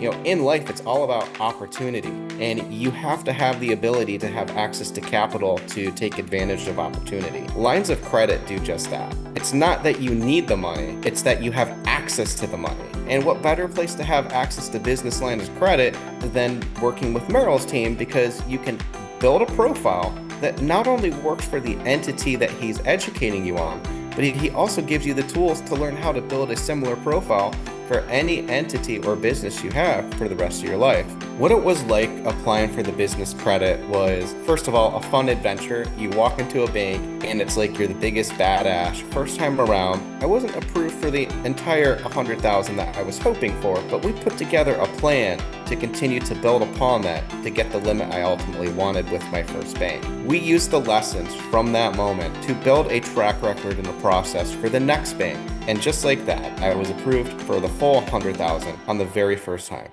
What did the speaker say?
In life, it's all about opportunity, and you have to have the ability to have access to capital to take advantage of opportunity. Lines of credit do just that. It's not that you need the money, it's that you have access to the money. And what better place to have access to business lines of credit than working with Merrill's team, because you can build a profile that not only works for the entity that he's educating you on, but he also gives you the tools to learn how to build a similar profile for any entity or business you have for the rest of your life. What it was like applying for the business credit was, first of all, a fun adventure. You walk into a bank and it's like you're the biggest badass. First time around, I wasn't approved for the entire $100,000 that I was hoping for, but we put together a plan to continue to build upon that to get the limit I ultimately wanted with my first bank. We used the lessons from that moment to build a track record in the process for the next bank. And just like that, I was approved for the full $100,000 on the very first time.